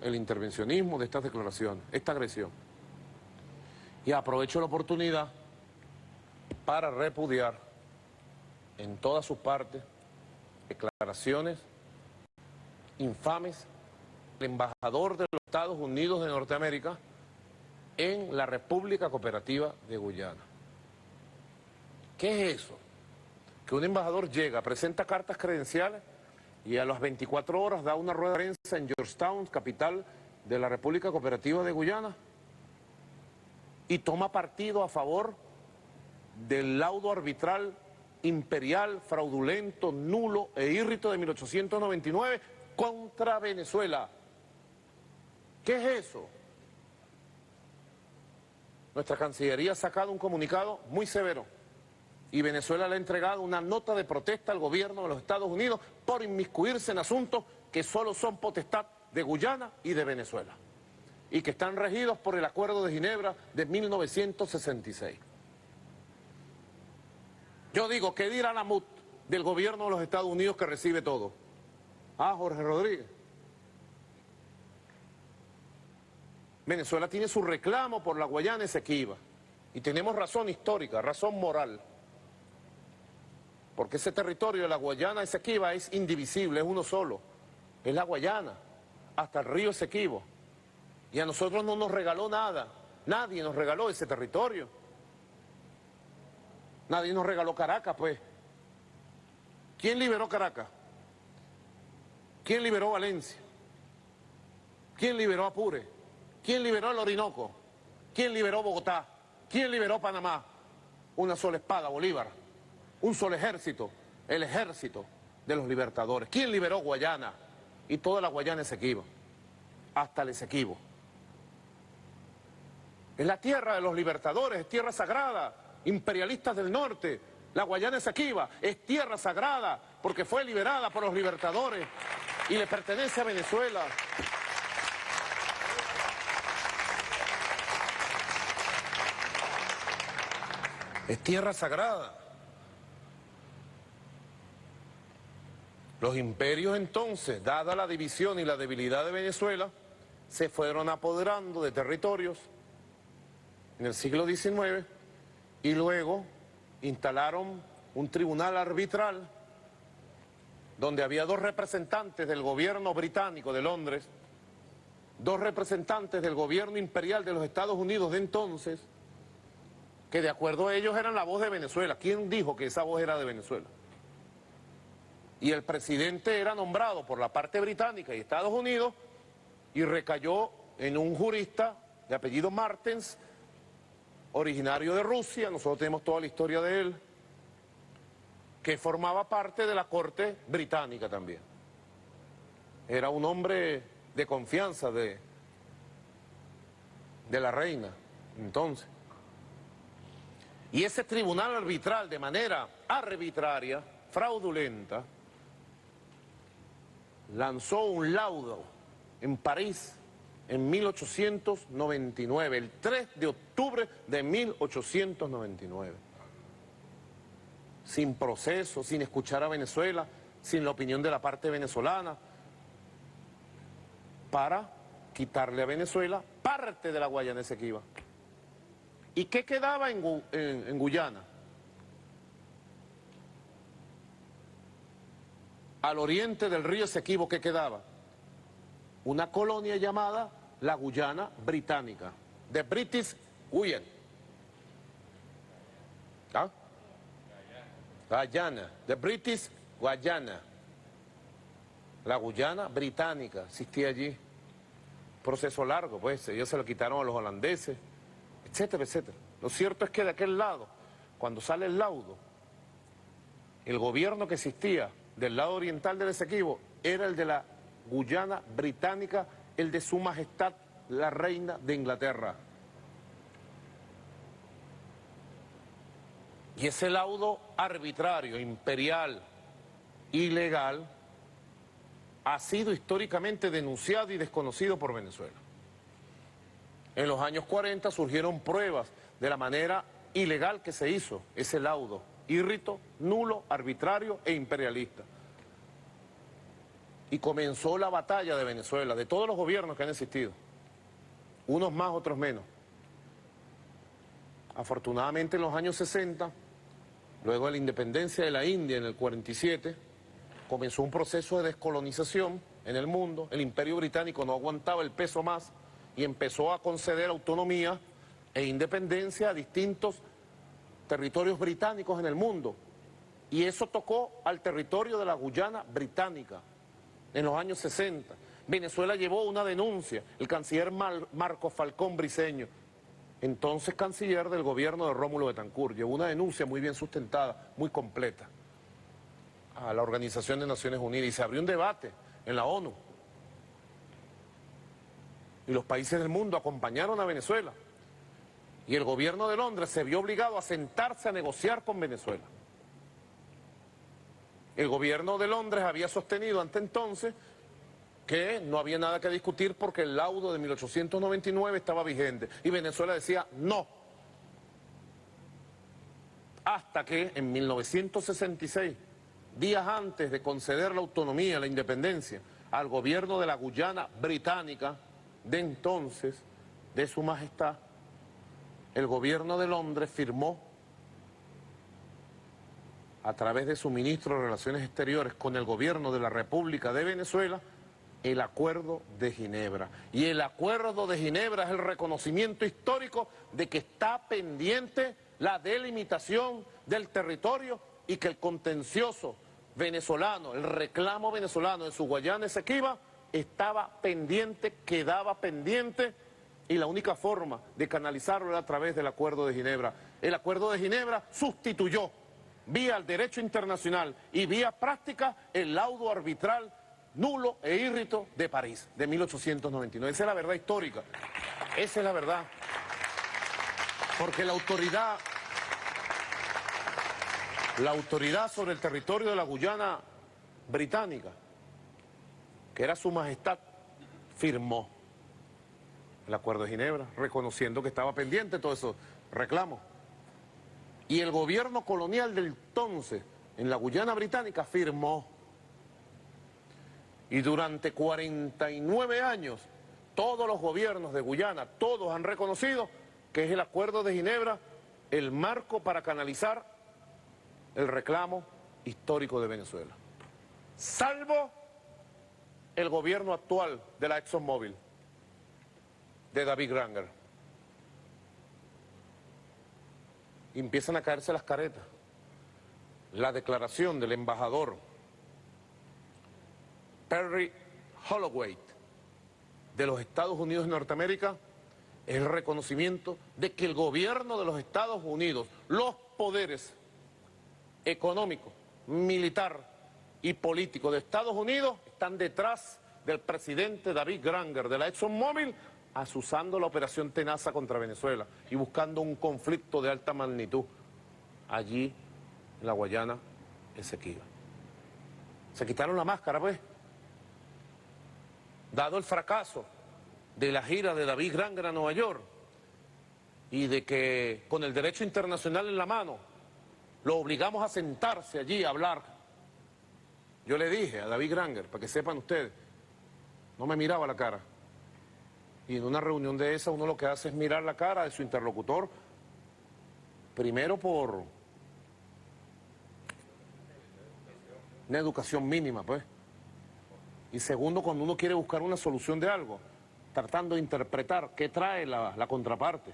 el intervencionismo de estas declaraciones, esta agresión. Y aprovecho la oportunidad para repudiar en todas sus partes declaraciones infames del embajador de los Estados Unidos de Norteamérica en la República Cooperativa de Guyana. ¿Qué es eso? Que un embajador llega, presenta cartas credenciales y a las 24 horas da una rueda de prensa en Georgetown, capital de la República Cooperativa de Guyana, y toma partido a favor del laudo arbitral imperial, fraudulento, nulo e írrito de 1899 contra Venezuela. ¿Qué es eso? Nuestra Cancillería ha sacado un comunicado muy severo y Venezuela le ha entregado una nota de protesta al gobierno de los Estados Unidos por inmiscuirse en asuntos que solo son potestad de Guyana y de Venezuela y que están regidos por el Acuerdo de Ginebra de 1966. Yo digo, ¿qué dirá la MUD del gobierno de los Estados Unidos que recibe todo? Ah, Jorge Rodríguez. Venezuela tiene su reclamo por la Guayana Esequiba y tenemos razón histórica, razón moral, porque ese territorio de la Guayana Esequiba es indivisible, es uno solo, es la Guayana, hasta el río Esequibo, y a nosotros no nos regaló nada, nadie nos regaló ese territorio, nadie nos regaló Caracas, pues. ¿Quién liberó Caracas? ¿Quién liberó Valencia? ¿Quién liberó Apure? ¿Quién liberó el Orinoco? ¿Quién liberó Bogotá? ¿Quién liberó Panamá? Una sola espada, Bolívar. Un solo ejército, el ejército de los libertadores. ¿Quién liberó Guayana? Y toda la Guayana Esequiba, hasta el Esequibo. Es la tierra de los libertadores, es tierra sagrada, imperialistas del norte. La Guayana Esequiba es tierra sagrada porque fue liberada por los libertadores y le pertenece a Venezuela. Es tierra sagrada. Los imperios entonces, dada la división y la debilidad de Venezuela, se fueron apoderando de territorios en el siglo XIX y luego instalaron un tribunal arbitral donde había dos representantes del gobierno británico de Londres, dos representantes del gobierno imperial de los Estados Unidos de entonces, que de acuerdo a ellos eran la voz de Venezuela. ¿Quién dijo que esa voz era de Venezuela? Y el presidente era nombrado por la parte británica y Estados Unidos y recayó en un jurista de apellido Martens, originario de Rusia, nosotros tenemos toda la historia de él, que formaba parte de la corte británica también. Era un hombre de confianza de la reina, entonces. Y ese tribunal arbitral, de manera arbitraria, fraudulenta, lanzó un laudo en París en 1899, el 3 de octubre de 1899. Sin proceso, sin escuchar a Venezuela, sin la opinión de la parte venezolana, para quitarle a Venezuela parte de la Guayana Esequiba. ¿Y qué quedaba en Guyana? Al oriente del río Esequibo, ¿qué quedaba? Una colonia llamada la Guyana Británica, the British Guyana. ¿Ah? Guyana, the British Guyana. La Guyana Británica existía allí. Proceso largo, pues, ellos se lo quitaron a los holandeses, etcétera, etcétera. Lo cierto es que de aquel lado, cuando sale el laudo, el gobierno que existía del lado oriental del Esequibo era el de la Guyana Británica, el de su majestad la reina de Inglaterra. Y ese laudo arbitrario, imperial, ilegal, ha sido históricamente denunciado y desconocido por Venezuela. En los años 40 surgieron pruebas de la manera ilegal que se hizo ese laudo, írrito, nulo, arbitrario e imperialista. y comenzó la batalla de Venezuela, de todos los gobiernos que han existido, unos más, otros menos. Afortunadamente en los años 60, luego de la independencia de la India en el 47, comenzó un proceso de descolonización en el mundo. El Imperio Británico no aguantaba el peso más y empezó a conceder autonomía e independencia a distintos territorios británicos en el mundo. Y eso tocó al territorio de la Guyana británica en los años 60. Venezuela llevó una denuncia, el canciller Marcos Falcón Briceño, entonces canciller del gobierno de Rómulo Betancourt, llevó una denuncia muy bien sustentada, muy completa, a la Organización de Naciones Unidas, y se abrió un debate en la ONU. Y los países del mundo acompañaron a Venezuela. Y el gobierno de Londres se vio obligado a sentarse a negociar con Venezuela. El gobierno de Londres había sostenido hasta entonces que no había nada que discutir porque el laudo de 1899 estaba vigente. Y Venezuela decía no. Hasta que en 1966, días antes de conceder la autonomía, la independencia, al gobierno de la Guyana británica, de entonces, de su majestad, el gobierno de Londres firmó, a través de su ministro de Relaciones Exteriores, con el gobierno de la República de Venezuela, el Acuerdo de Ginebra. Y el Acuerdo de Ginebra es el reconocimiento histórico de que está pendiente la delimitación del territorio y que el contencioso venezolano, el reclamo venezolano de su Guayana Esequiba, estaba pendiente, quedaba pendiente, y la única forma de canalizarlo era a través del Acuerdo de Ginebra. El Acuerdo de Ginebra sustituyó, vía el derecho internacional y vía práctica, el laudo arbitral nulo e írrito de París, de 1899. Esa es la verdad histórica, esa es la verdad. Porque la autoridad sobre el territorio de la Guyana británica, que era su majestad, firmó el Acuerdo de Ginebra, reconociendo que estaba pendiente todos esos reclamos. Y el gobierno colonial del entonces, en la Guyana británica, firmó. Y durante 49 años, todos los gobiernos de Guyana, todos han reconocido que es el Acuerdo de Ginebra el marco para canalizar el reclamo histórico de Venezuela. Salvo el gobierno actual de la ExxonMobil, de David Granger. Y empiezan a caerse las caretas. La declaración del embajador Perry Holloway de los Estados Unidos de Norteamérica es el reconocimiento de que el gobierno de los Estados Unidos, los poderes económico, militar y político de Estados Unidos están detrás del presidente David Granger de la ExxonMobil, azuzando la operación Tenaza contra Venezuela y buscando un conflicto de alta magnitud allí en la Guayana Esequiba. Se quitaron la máscara, pues. Dado el fracaso de la gira de David Granger a Nueva York y de que con el derecho internacional en la mano lo obligamos a sentarse allí a hablar. Yo le dije a David Granger, para que sepan ustedes, no me miraba la cara. Y en una reunión de esa uno lo que hace es mirar la cara de su interlocutor, primero por una educación mínima, pues. Y segundo, cuando uno quiere buscar una solución de algo, tratando de interpretar qué trae la contraparte.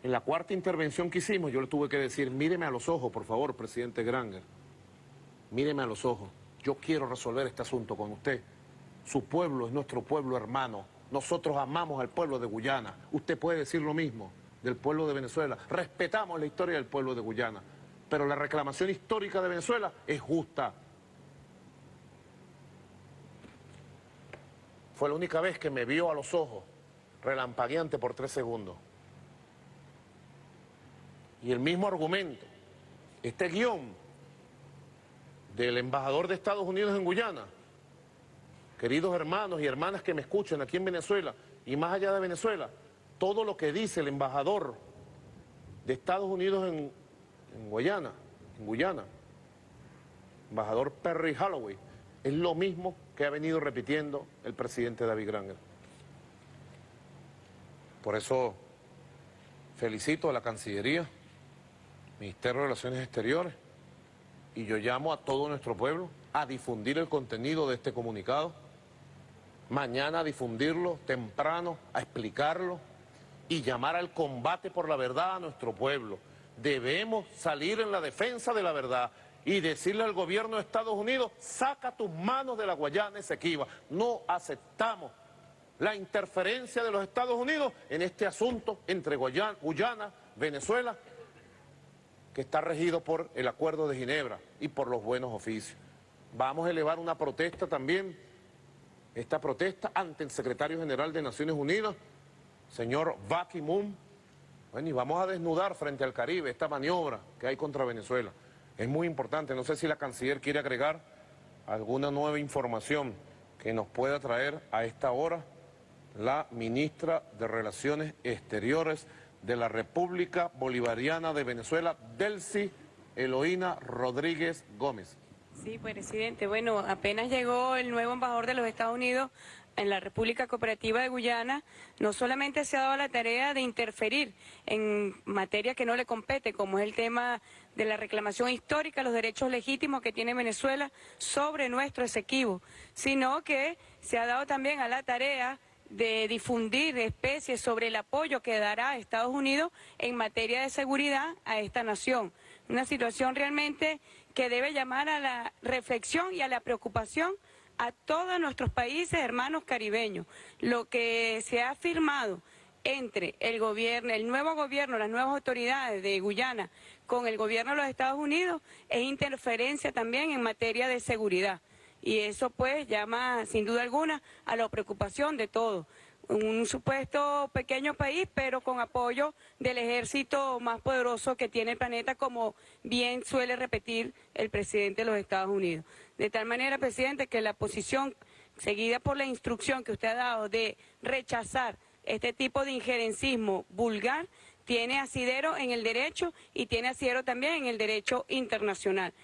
En la cuarta intervención que hicimos, yo le tuve que decir, míreme a los ojos, por favor, presidente Granger. Míreme a los ojos. Yo quiero resolver este asunto con usted. Su pueblo es nuestro pueblo hermano. Nosotros amamos al pueblo de Guyana. Usted puede decir lo mismo del pueblo de Venezuela. Respetamos la historia del pueblo de Guyana. Pero la reclamación histórica de Venezuela es justa. Fue la única vez que me vio a los ojos, relampagueante por 3 segundos. Y el mismo argumento, este guión del embajador de Estados Unidos en Guyana, queridos hermanos y hermanas que me escuchan aquí en Venezuela y más allá de Venezuela, todo lo que dice el embajador de Estados Unidos en Guyana, embajador Perry Holloway, Es lo mismo que ha venido repitiendo el presidente David Granger. Por eso felicito a la Cancillería, Ministerio de Relaciones Exteriores, y yo llamo a todo nuestro pueblo a difundir el contenido de este comunicado, mañana a difundirlo temprano, a explicarlo y llamar al combate por la verdad a nuestro pueblo. Debemos salir en la defensa de la verdad y decirle al gobierno de Estados Unidos: saca tus manos de la Guayana Esequiba. No aceptamos la interferencia de los Estados Unidos en este asunto entre Guyana, Venezuela, que está regido por el Acuerdo de Ginebra y por los buenos oficios. Vamos a elevar una protesta también, esta protesta ante el secretario general de Naciones Unidas, señor Ban Ki-moon. Bueno, y vamos a desnudar frente al Caribe esta maniobra que hay contra Venezuela. Es muy importante. No sé si la canciller quiere agregar alguna nueva información que nos pueda traer a esta hora la ministra de Relaciones Exteriores de la República Bolivariana de Venezuela, Delcy Eloína Rodríguez Gómez. Sí, presidente. Bueno, apenas llegó el nuevo embajador de los Estados Unidos en la República Cooperativa de Guyana, no solamente se ha dado la tarea de interferir en materia que no le compete, como es el tema de la reclamación histórica, los derechos legítimos que tiene Venezuela sobre nuestro Esequibo, sino que se ha dado también a la tarea de difundir especies sobre el apoyo que dará Estados Unidos en materia de seguridad a esta nación. Una situación realmente que debe llamar a la reflexión y a la preocupación a todos nuestros países hermanos caribeños. Lo que se ha firmado entre el gobierno, el nuevo gobierno, las nuevas autoridades de Guyana con el gobierno de los Estados Unidos es interferencia también en materia de seguridad. Y eso pues llama sin duda alguna a la preocupación de todos. Un supuesto pequeño país, pero con apoyo del ejército más poderoso que tiene el planeta, como bien suele repetir el presidente de los Estados Unidos. De tal manera, presidente, que la posición seguida por la instrucción que usted ha dado de rechazar este tipo de injerencismo vulgar tiene asidero en el derecho y tiene asidero también en el derecho internacional.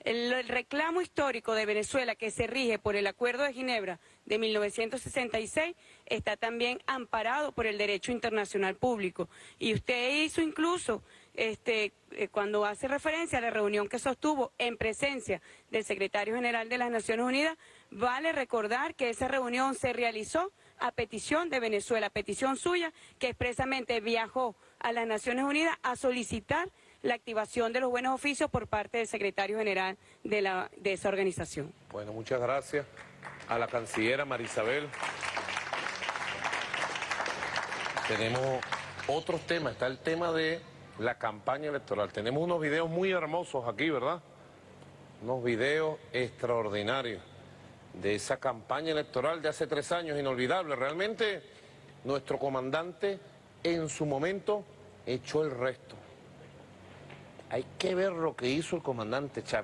El reclamo histórico de Venezuela, que se rige por el Acuerdo de Ginebra de 1966, está también amparado por el derecho internacional público. Y usted hizo incluso, cuando hace referencia a la reunión que sostuvo en presencia del secretario general de las Naciones Unidas, vale recordar que esa reunión se realizó a petición de Venezuela, a petición suya, que expresamente viajó a las Naciones Unidas a solicitar la activación de los buenos oficios por parte del secretario general de esa organización. Bueno, muchas gracias a la canciller Marisabel. Tenemos otros temas, está el tema de la campaña electoral. Tenemos unos videos muy hermosos aquí, ¿verdad? Unos videos extraordinarios de esa campaña electoral de hace 3 años, inolvidable. Realmente nuestro comandante en su momento echó el resto. Hay que ver lo que hizo el comandante Chávez.